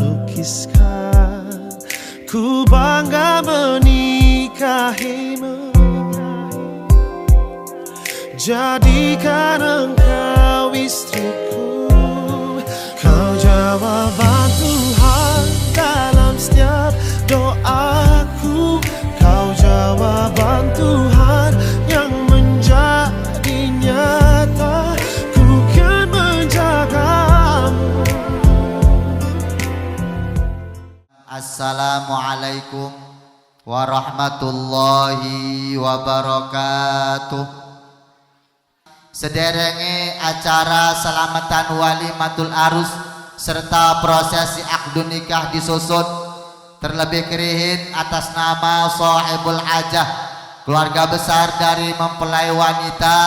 lukiskan. Ku bangga menikahimu, jadikan engkau istriku. Kau jawaban Tuhan dalam setiap doaku. Kau jawaban Tuhan yang menjadi nyata. Ku kan menjagamu. Assalamualaikum warahmatullahi wabarakatuh. Sederenge acara selamatan walimatul arus serta prosesi akdun nikah disusun, terlebih kerihin atas nama sahibul hajah, keluarga besar dari mempelai wanita,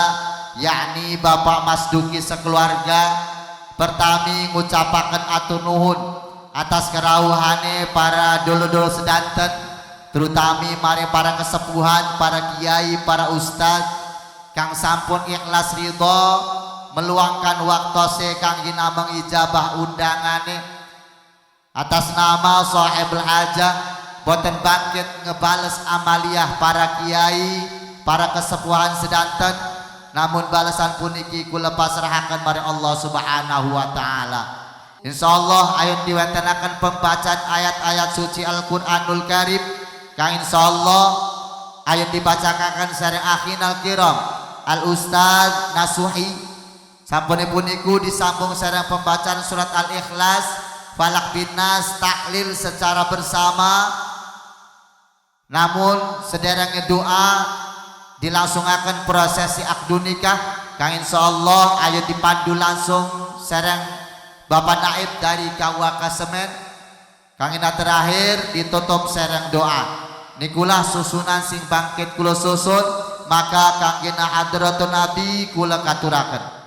yakni Bapak Mas Duki sekeluarga. Pertami ngucapaken atur nuhun atas kerawuhane para dulu-dulu sedanten, terutami mari para kesepuhan, para kiai, para ustadz kang sampun ikhlas ridho meluangkan waktose kang gina mengijabah undangane. Atas nama sahibul hajah boten bangkit ngebales amaliyah para kiai, para kesepuhan sedanten, namun balasan puniki kula pasrahaken mari Allah Subhanahu wa taala. Insyaallah ayun diwontenaken pembacaan ayat-ayat suci Al-Qur'anul Karim kang insyaallah ayun dibacakan sareng akhinal kiram Al-Ustaz Nasuhi. Sampunipun iku disambung sareng pembacaan surat Al-Ikhlas, Falak bin Nas, tahlil secara bersama. Namun sederenge doa dilangsungaken prosesi akdun nikah kang insyaallah ayo dipandu langsung sareng Bapak Naib dari KUA Semen. Kang ina terakhir ditutup sareng doa. Nikulah susunan sing bangkit kula susun, maka kangge hadratun Nabi kula katuraken.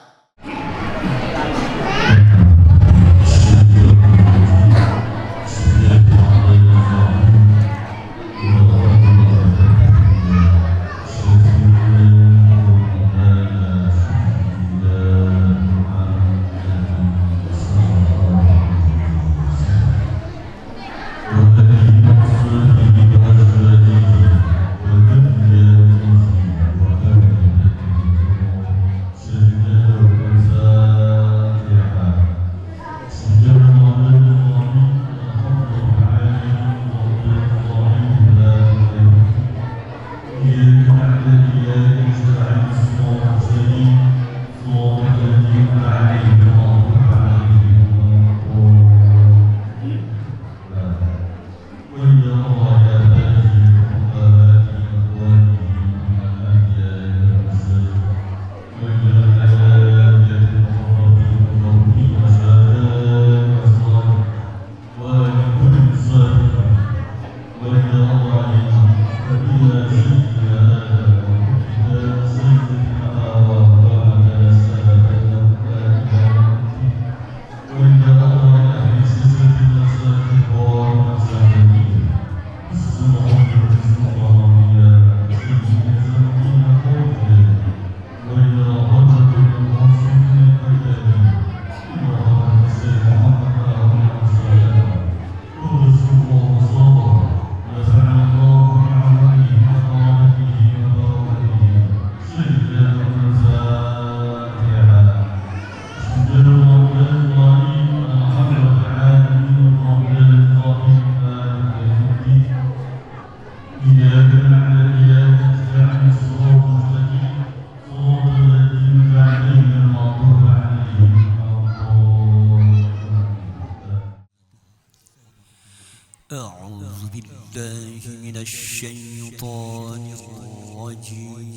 أعوذ بالله من الشيطان الرجيم.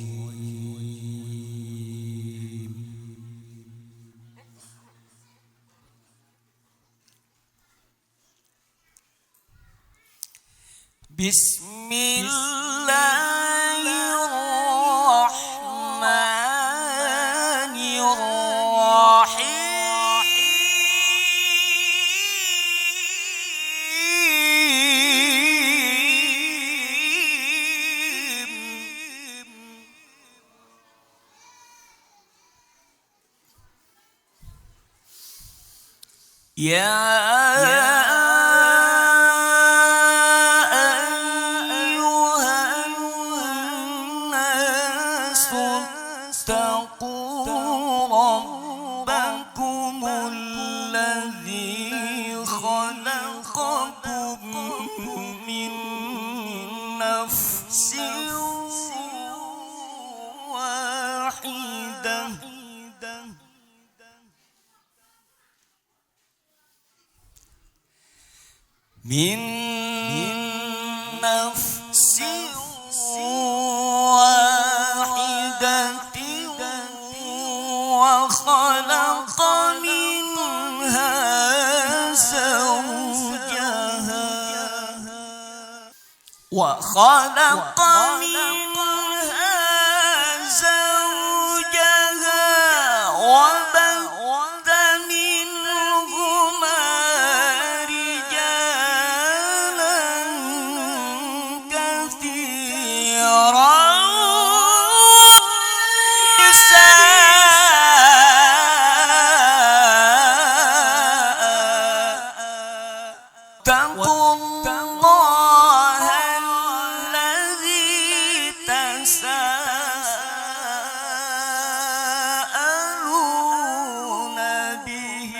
بسم الله الرحمن الرحيم. يا خلقكم من نفس واحدة من نفس واحدة وخلق منها زوجها وخلق منها زوجها وبث منهما رجالا كثيرا اتقوا الله الذي تساءلون به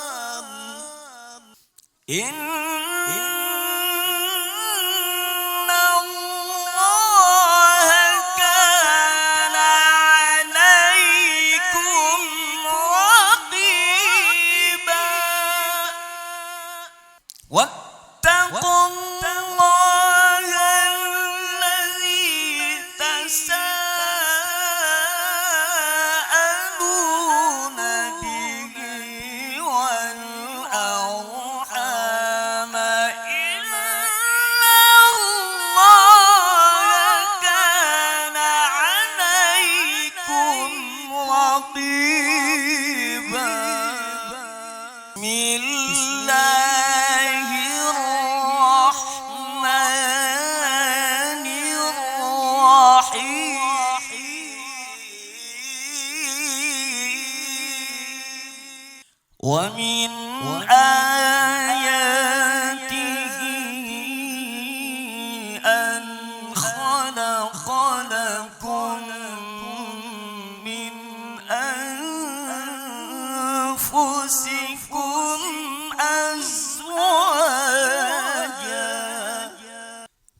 والأرحام إن الله كان عليكم رقيبا واتقوا الله الذي تساءلون به والأرحام إن الله كان عليكم رقيبا بسم الله الرحمن الرحيم ومن آياته أن خلق لكم من أنفسكم أزواجا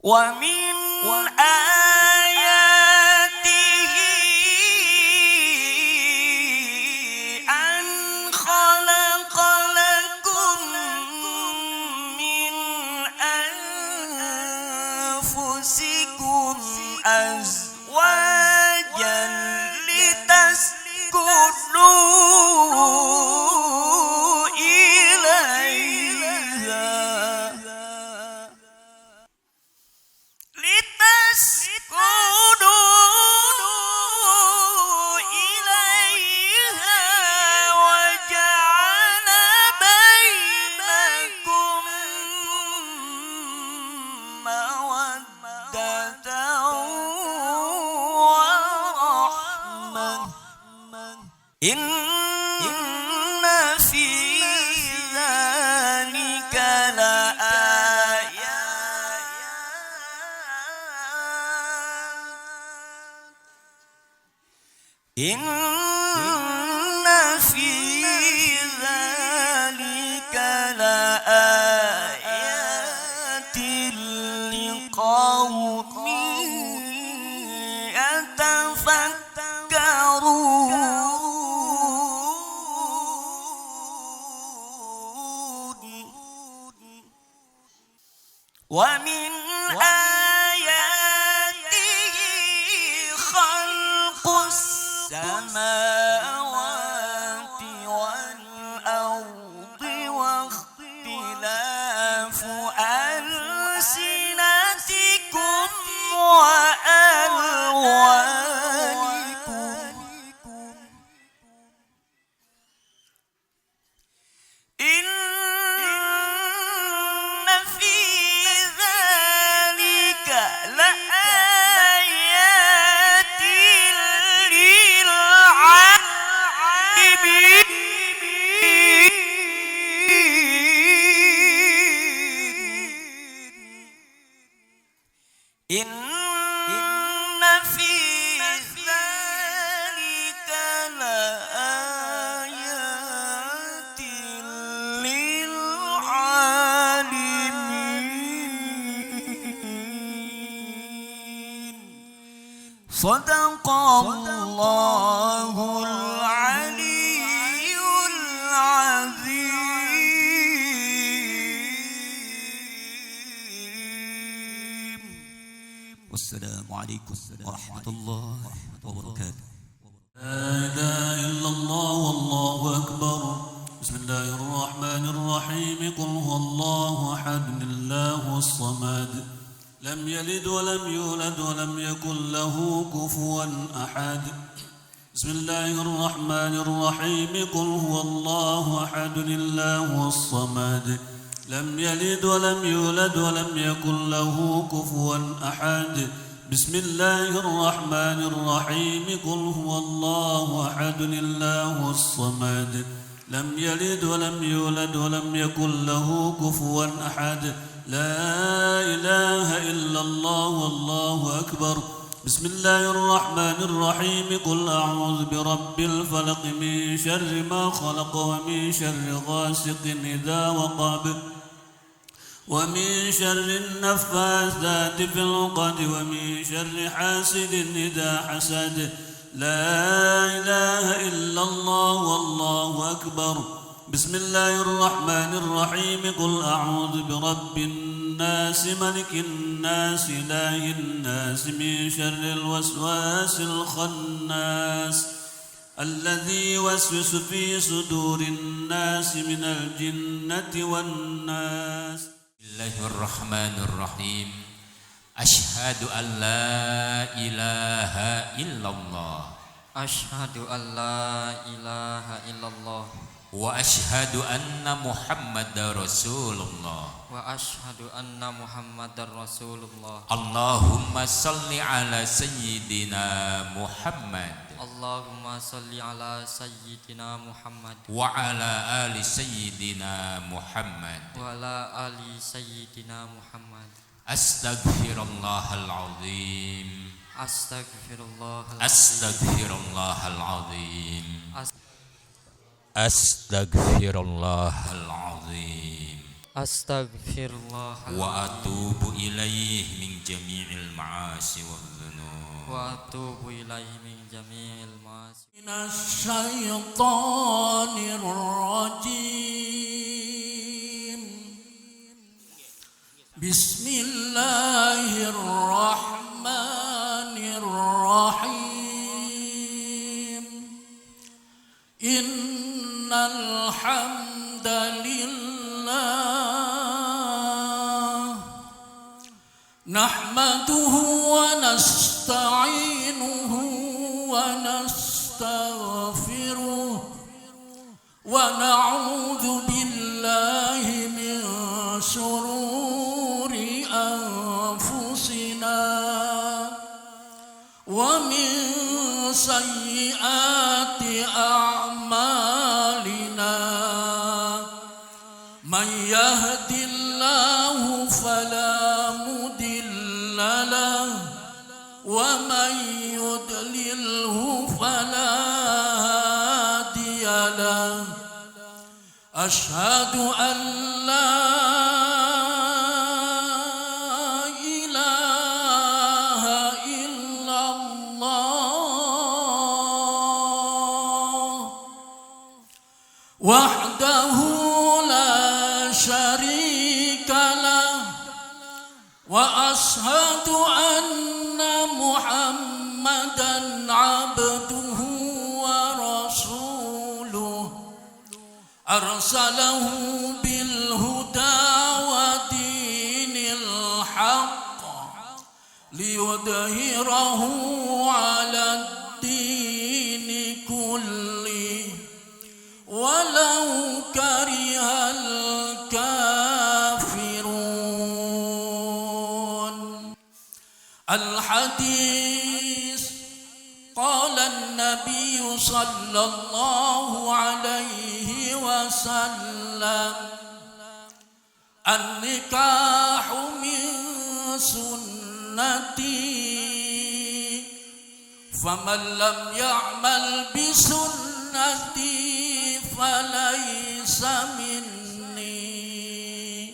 ومن آياته أن خلق لكم من أنفسكم أزواجا لتسكنوا إليها وجعل بينكم مودة ورحمة إن في ذلك إن في ذلك لآيات لقوم يتفكرون ومن آياته خلق السماوات والأرض واختلاف ألسنتكم وألوانكم إن في ذلك لآيات للعالمين صدق الله العلي العظيم. والسلام عليكم ورحمة الله وبركاته. لا إله إلا الله والله أكبر. بسم الله الرحمن الرحيم. قل هو الله أحد الله الصمد لم يلد ولم يولد ولم يكن له كفوا أحد. بسم الله الرحمن الرحيم. قل هو الله أحد الله الصمد لم يلد ولم يولد ولم يكن له كفوا أحد. بسم الله الرحمن الرحيم. قل هو الله أحد الله الصمد لم يلد ولم يولد ولم يكن له كفوا أحد. لا إله إلا الله والله أكبر. بسم الله الرحمن الرحيم. قل أعوذ برب الفلق من شر ما خلق ومن شر غاسق إذا وقب ومن شر النفاثات في العقد ومن شر حاسد إذا حسد. لا إله إلا الله والله أكبر. بسم الله الرحمن الرحيم. قل أعوذ برب الناس ملك الناس إله الناس من شر الوسواس الخناس الذي يوسوس في صدور الناس من الجنة والناس. بسم الله الرحمن الرحيم. أشهد أن لا إله إلا الله أشهد أن لا إله إلا الله وأشهد أن محمد رسول الله وأشهد أن محمد رسول الله. اللهم صل على سيدنا محمد اللهم صل على سيدنا محمد وعلى آل سيدنا محمد وعلى آل سيدنا محمد. أستغفر الله العظيم أستغفر الله أستغفر الله العظيم أستغفر الله العظيم أستغفر الله وأتوب إليه من جميع المعاصي والذنوب وأتوب إليه من جميع المعاصي. من الشيطان الرجيم. بسم الله الرحمن الرحيم. إن الحمد لله نحمده ونستعينه ونستغفره ونعوذ بالله من شرور أنفسنا ومن سيئات أعمالنا. من يهد الله فلا مضل له ومن يضلله فلا هادي له. أشهد أن لا إله إلا الله وحده لا شريك له. وأشهد أن محمدًا عبده ورسوله أرسله بالهدى ودين الحق ليظهره على الدين كله ولو كره الكافرون. الحديث قال النبي صلى الله عليه وسلم: النكاح من سنتي فمن لم يعمل بسنتي فليس مني.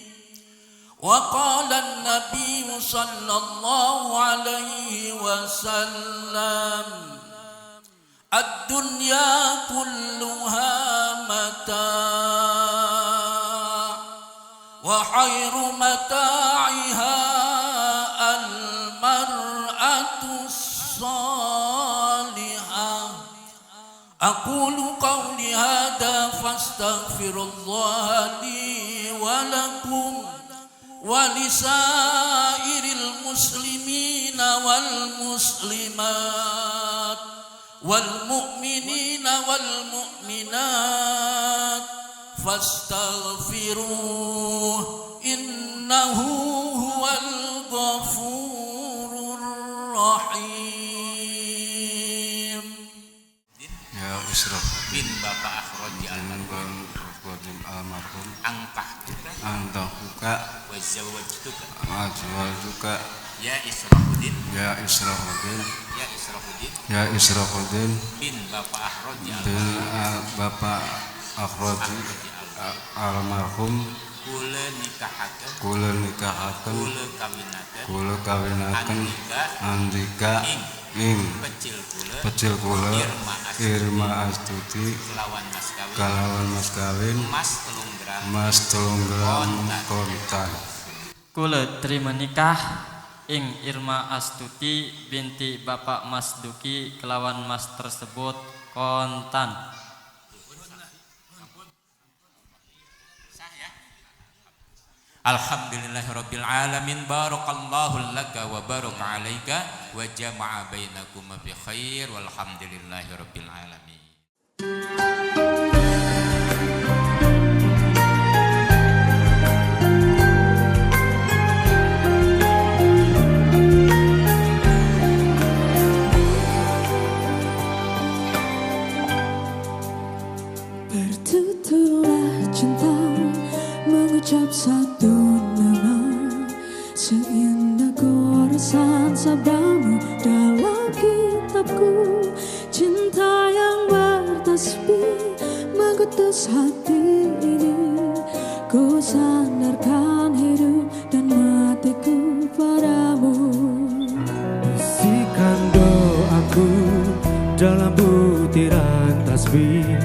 وقال النبي صلى الله عليه وسلم الدنيا كلها متاع وخير متاعها المرأة الصالحة أقول قولي هذا فاستغفر الله لي ولكم ولسائر المسلمين والمسلمات والمؤمنين والمؤمنات فاستغفروه إنه هو الغفور الرحيم. Ya Israf bin Bapak Akhroji almarhum angkahtuka wazawajtuka azwajuka ya Israfuddin ya Israfuddin ya Israfuddin ya Israfuddin bin Bapak Akhroji bin Bapak Akhroji almarhum kula nikahaken kula kawinaken andika ing pecil kula Irma Astuti kalawan mas kawin mas telung gram kontan. Kula terima nikah ing Irma Astuti binti Bapak Mas Duki kelawan mas tersebut kontan. Alhamdulillahirabbil alamin barakallahu laka wa baraka alaika wa jama'a bainakuma bi khair walhamdulillahirabbil alamin. Bertuturlah cinta mengucap satu nama seindah goresan sabdamu dalam kitabku. Cinta yang bertasbih mengutus hati ini. Ku sandarkan hidup dan matiku padamu. Isikan doaku dalam butiran tasbih.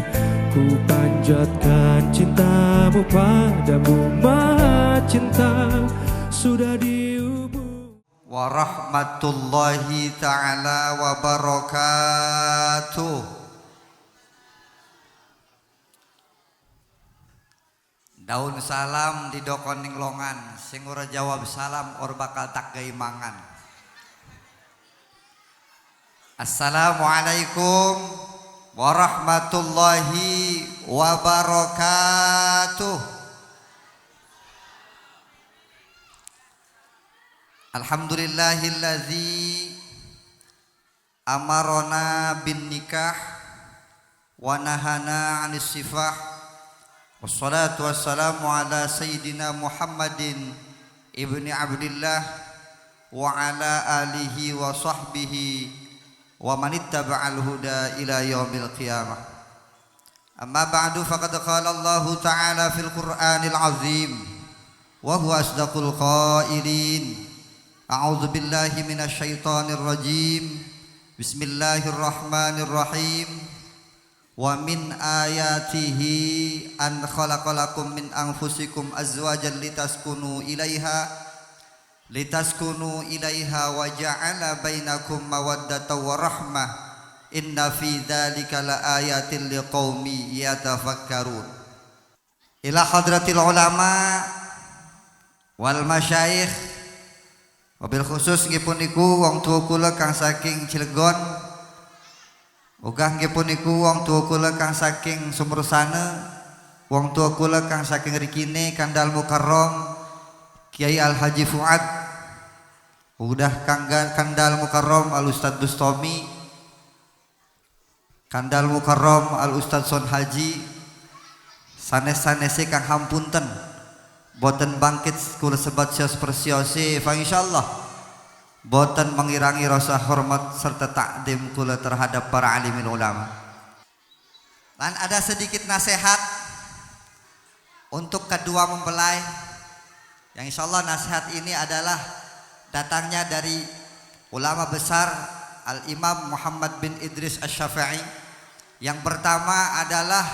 Ku panjatkan cintamu padamu, Maha Cinta sudah diubur. Warahmatullahi ta'ala wabarakatuh. Daun salam di dokoning longan, sing ora jawab salam or bakal tak gaimangan. Assalamualaikum warahmatullahi wabarakatuh. Alhamdulillahilladzi amarona bin nikah wa nahana 'anis sifah. Wassalatu wassalamu ala sayyidina Muhammadin ibni Abdillah wa ala alihi wa sahbihi wa man ittaba'al huda ila yaumil qiyamah. Amma ba'du faqad qala Allah ta'ala fil Qur'anil azim wa huwa asdaqul qailin. A'udzu billahi minasy syaithanir rajim. Bismillahirrahmanirrahim. Wa min ayatihi an khalaqalakum min anfusikum azwajan litaskunu ilaiha wa ja'ala bainakum mawaddatan wa rahmah. Inna fi dzalika laayatin liqaumi yatafakkarun. Ila hadratil ulama wal masyayikh, wabil khusus ngipun niku wong tuwa kula kang saking Cilegon, uga ngipun niku wong tuwa kula kang saking Sumbersana, wong tuwa kula kang saking Rikine Kandal Mukarram Kiai Al Haji Fuad, udah Kandal Mukarram Al Ustad Bustami, Kandal Mukarram Al Ustad Son Haji, sanes-sanese kang hampunten boten bangkit kula sebat sios persiose fa insyaallah boten mengirangi rasa hormat serta takdim kula terhadap para alimul ulama. Dan ada sedikit nasihat untuk kedua mempelai Yang insya Allah nasihat ini adalah datangnya dari ulama besar Al-Imam Muhammad bin Idris Asy-Syafi'i. Yang pertama adalah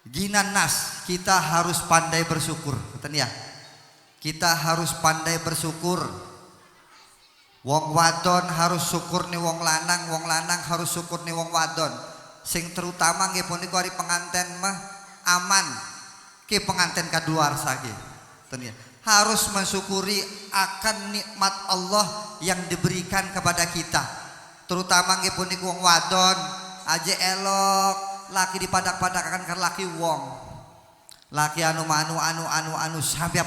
ginan nas, kita harus pandai bersyukur. Betul ya? Kita harus pandai bersyukur. Wong wadon harus syukur nih wong lanang harus syukur nih wong wadon. Sing terutama nggih punika ari penganten mah aman ke penganten kaduarsa nggih. Betul ya? Harus mensyukuri akan nikmat Allah yang diberikan kepada kita. Terutama nggih punika wong wadon aja elok laki dipadak-padakakan kan laki wong. Laki anu sampai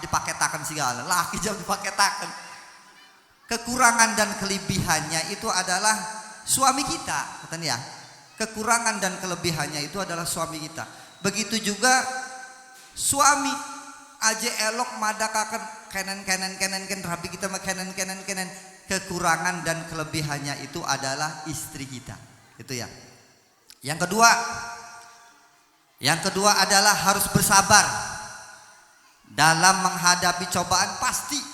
dipaketakan segala. Laki jam dipaketakan. Kekurangan dan kelebihannya itu adalah suami kita, betul ya? Kekurangan dan kelebihannya itu adalah suami kita. Begitu juga suami aja elok madakakan kenen rabi kita mah kenen. Kekurangan dan kelebihannya itu adalah istri kita. Itu ya. Yang kedua adalah harus bersabar dalam menghadapi cobaan. Pasti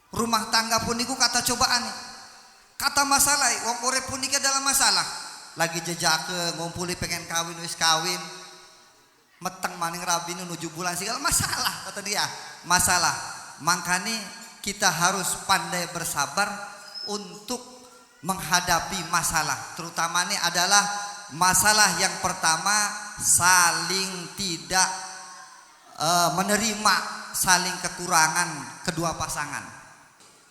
rumah tangga pun niku kata cobaan, kata masalah. Wong urip pun niku dalam masalah. Lagi jejake ngumpuli pengen kawin wis kawin, meteng maning rabi nuju bulan segala masalah kata dia. Masalah. Makanya kita harus pandai bersabar untuk menghadapi masalah. Terutamanya adalah masalah yang pertama, saling tidak menerima saling kekurangan kedua pasangan.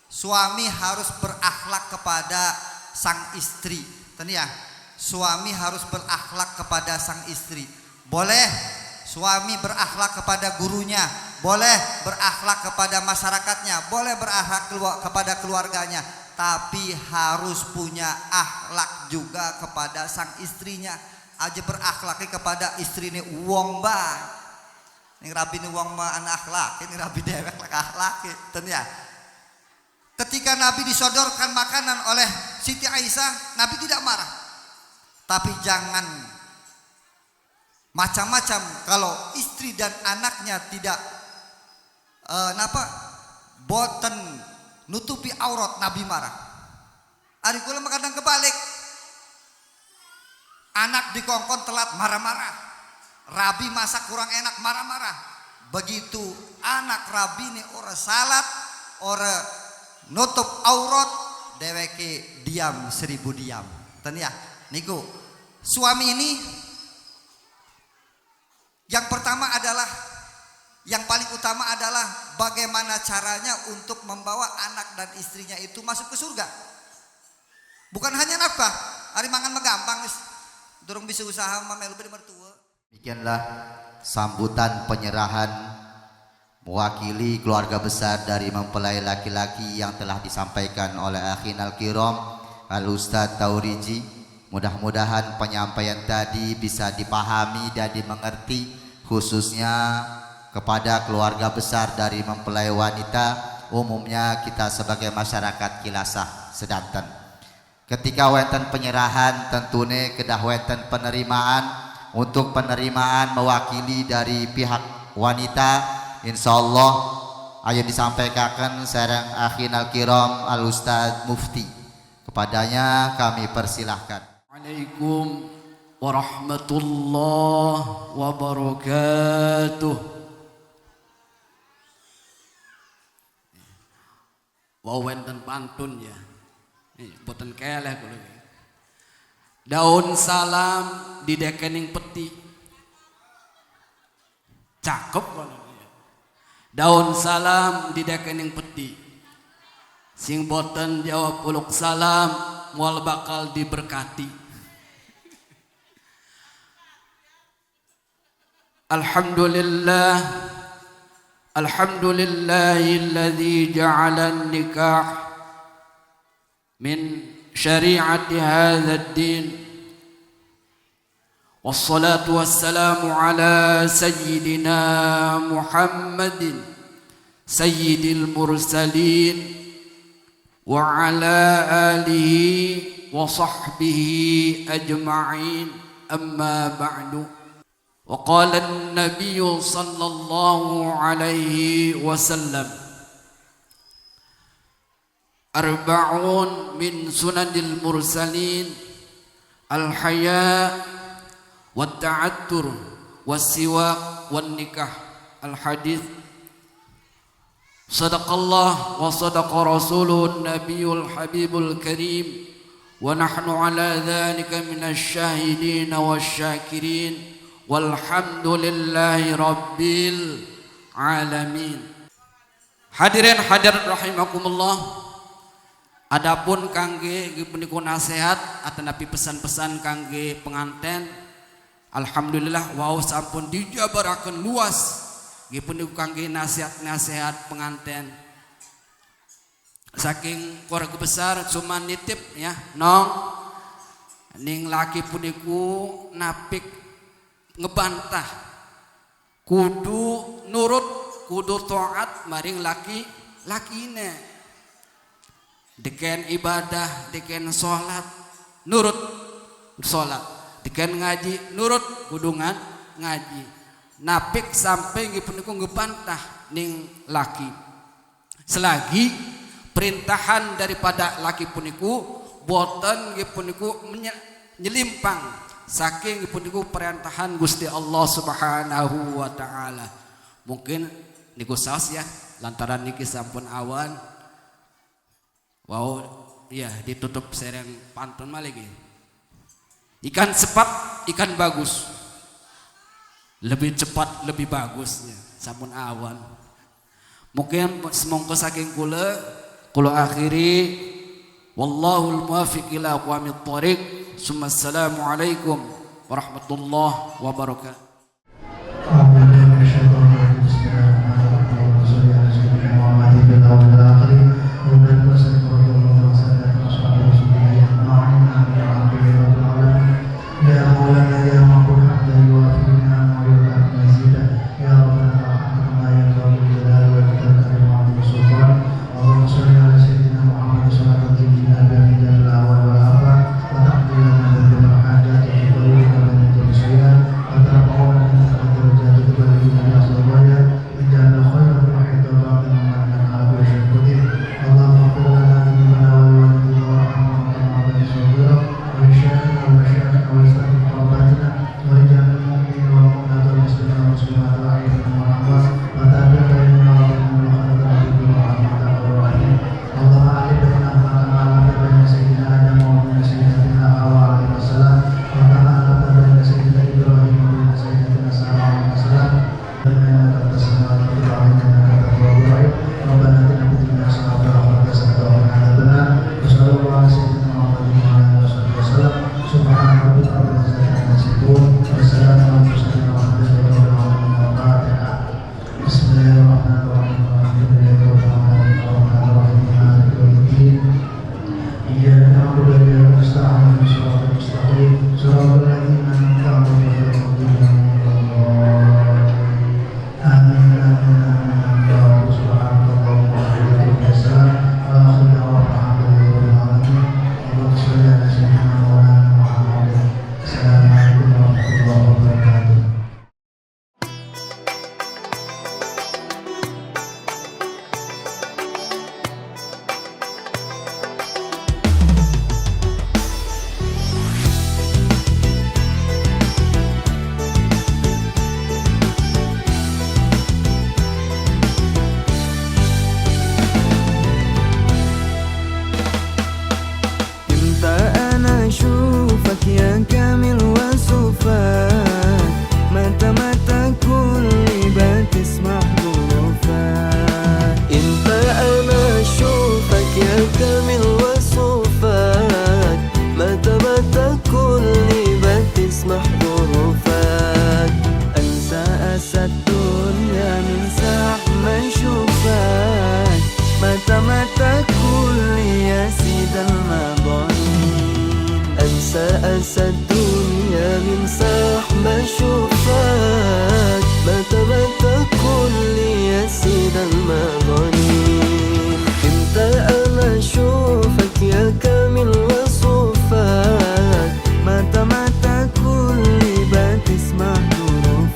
Suami harus berakhlak kepada sang istri. Tentu ya, suami harus berakhlak kepada sang istri. Boleh suami berakhlak kepada gurunya, boleh berakhlak kepada masyarakatnya, boleh berakhlak kepada keluarganya, tapi harus punya akhlak juga kepada sang istrinya. Aja berakhlaknya kepada istri ini wong ba. Ning rabi ini wong ma anak akhlak, ini rabi dewek akhlak, tentu ya. Ketika Nabi disodorkan makanan oleh Siti Aisyah, Nabi tidak marah. Tapi jangan macam-macam kalau istri dan anaknya tidak boten nutupi aurat, Nabi marah. Ari kula kadang kebalik. Anak dikongkon telat marah-marah. Rabi masak kurang enak marah-marah. Begitu anak Rabi ini ora salat, ora nutup aurat, dheweke diam 1000 diam. Ten ya, niku suami ini yang pertama adalah, yang paling utama adalah bagaimana caranya untuk membawa anak dan istrinya itu masuk ke surga. Bukan hanya nafkah, hari mangan megampang wis durung bisa usaha mamelu bade mertua. Demikianlah sambutan penyerahan mewakili keluarga besar dari mempelai laki-laki yang telah disampaikan oleh akhinal kiram Al-Ustadz Tauriji. Mudah-mudahan penyampaian tadi bisa dipahami dan dimengerti, khususnya kepada keluarga besar dari mempelai wanita, umumnya kita sebagai masyarakat Kilasah sedanten. Ketika wenten penyerahan tentunya kedah wenten penerimaan. Untuk penerimaan mewakili dari pihak wanita, insyaallah ayo disampaikan sareng akhinal kiram Al Ustadz Mufti. Kepadanya kami persilahkan. Assalamualaikum warahmatullahi wabarakatuh. Wau wenten pantun ya. Boten keleh kula. Daun salam di dekening peti. Cakep kan? Daun salam di dekening peti. Sing boten jawab uluk salam moal bakal diberkati. Alhamdulillah, alhamdulillahilladzi ja'ala an-nikah min syari'ati hadzal din. Wassalatu wassalamu ala sayyidina Muhammadin sayyidil mursalin wa ala alihi wa sahbihi ajma'in, amma ba'du. وقال النبي صلى الله عليه وسلم أربعون من سنن المرسلين الحياء والتعتر والسواك والنكاح الحديث صدق الله وصدق رسوله النبي الحبيب الكريم ونحن على ذلك من الشاهدين والشاكرين والحمد لله رب العالمين. Hadirin hadirat rahimakumullah, adapun kangge punika nasihat atanapi pesan-pesan kangge penganten, alhamdulillah wau sampun dijabarakeun luas nggih punika kangge nasihat-nasihat penganten. Saking keluarga besar cuma nitip ya, nong ning laki puniku napik ngebantah kudu nurut, kudu taat maring laki-lakine. Deken ibadah, deken salat nurut salat, deken ngaji nurut kudu ngaji. Napik sampai nggih punika ngebantah ning laki. Selagi perintahan daripada laki puniku boten nggih puniku nyelimpang saking nggih puniku perintahan Gusti Allah Subhanahu wa taala. Mungkin niku saos ya, lantaran niki sampun awan. Wow, ya ditutup sereng pantun malih. Ikan cepat, ikan bagus. Lebih cepat, lebih bagus ya, sampun awan. Mungkin semongko saking kula akhiri wallahul muwaffiq ila aqwamit thoriq. Assalamualaikum warahmatullahi wabarakatuh. Mata-mata kulli batis mahduruh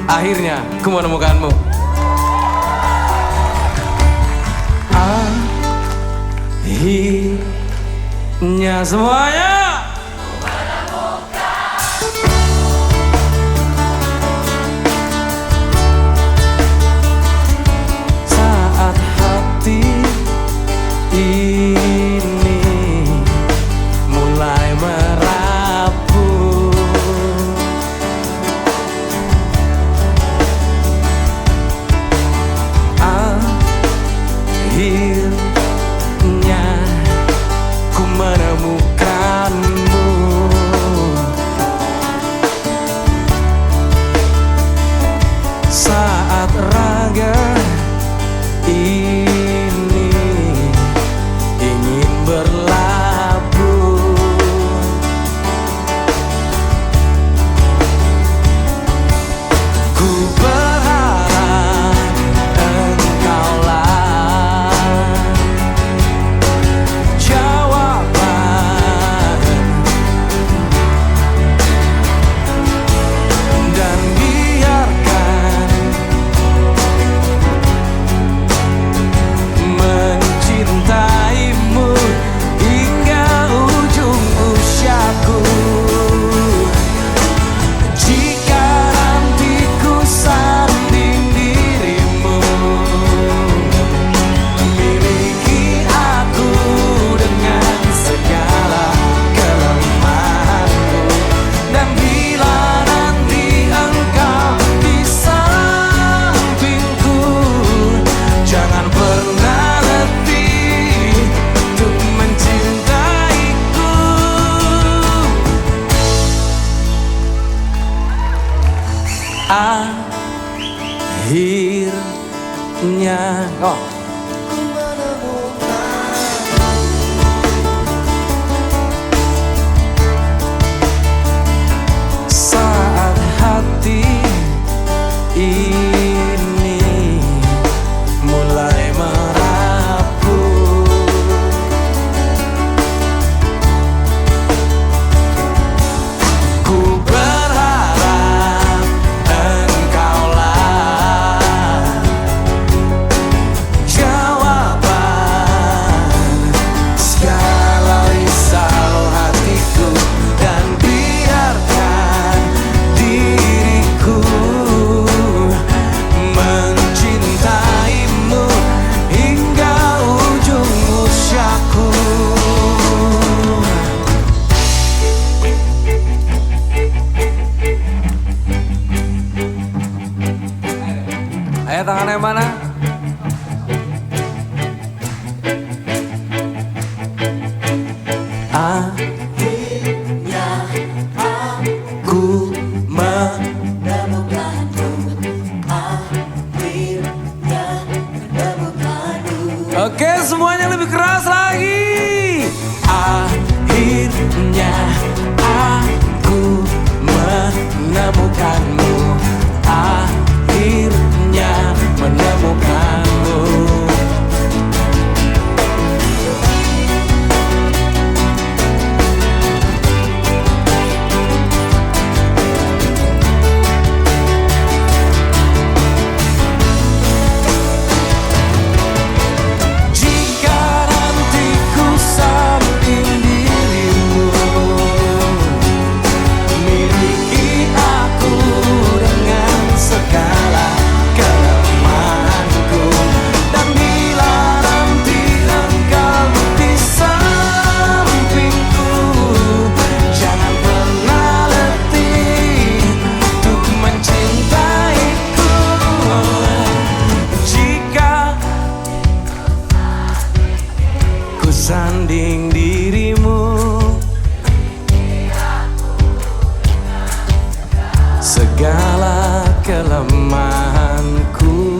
Akhirnya ku menemukanmu. Akhirnya semuanya saat hati ini mulai merapuh, akhirnya ku menemukanmu. Saat raga ini ingin berlabuh, ku berharap engkaulah jawaban, dan biarkan mencintaimu hingga ujung usiaku. Jika nanti ku sanding dirimu, miliki aku dengan segala kelemahanku. Dan bila nanti engkau di sampingku, jangan pernah letih untuk mencintaiku. Akhirnya saat hati ini mulai merapuh, ku berharap engkaulah jawaban segala risau hatiku. Dan biarkan diriku mencintaimu hingga ujung usiaku. Ayo tangannya mana? Akhirnya aku menemukanmu. Akhirnya menemukanmu. Oke, semuanya lebih keras lagi. Akhirnya aku menemukanmu. Akhirnya menemukanmu. Jika nanti ku samping dirimu, miliki aku dengan segala kelemahanku. Dan bila nanti engkau di sampingku, jangan pernah letih untuk mencintaiku. Jika ku sanding dirimu, segala kelemahanku.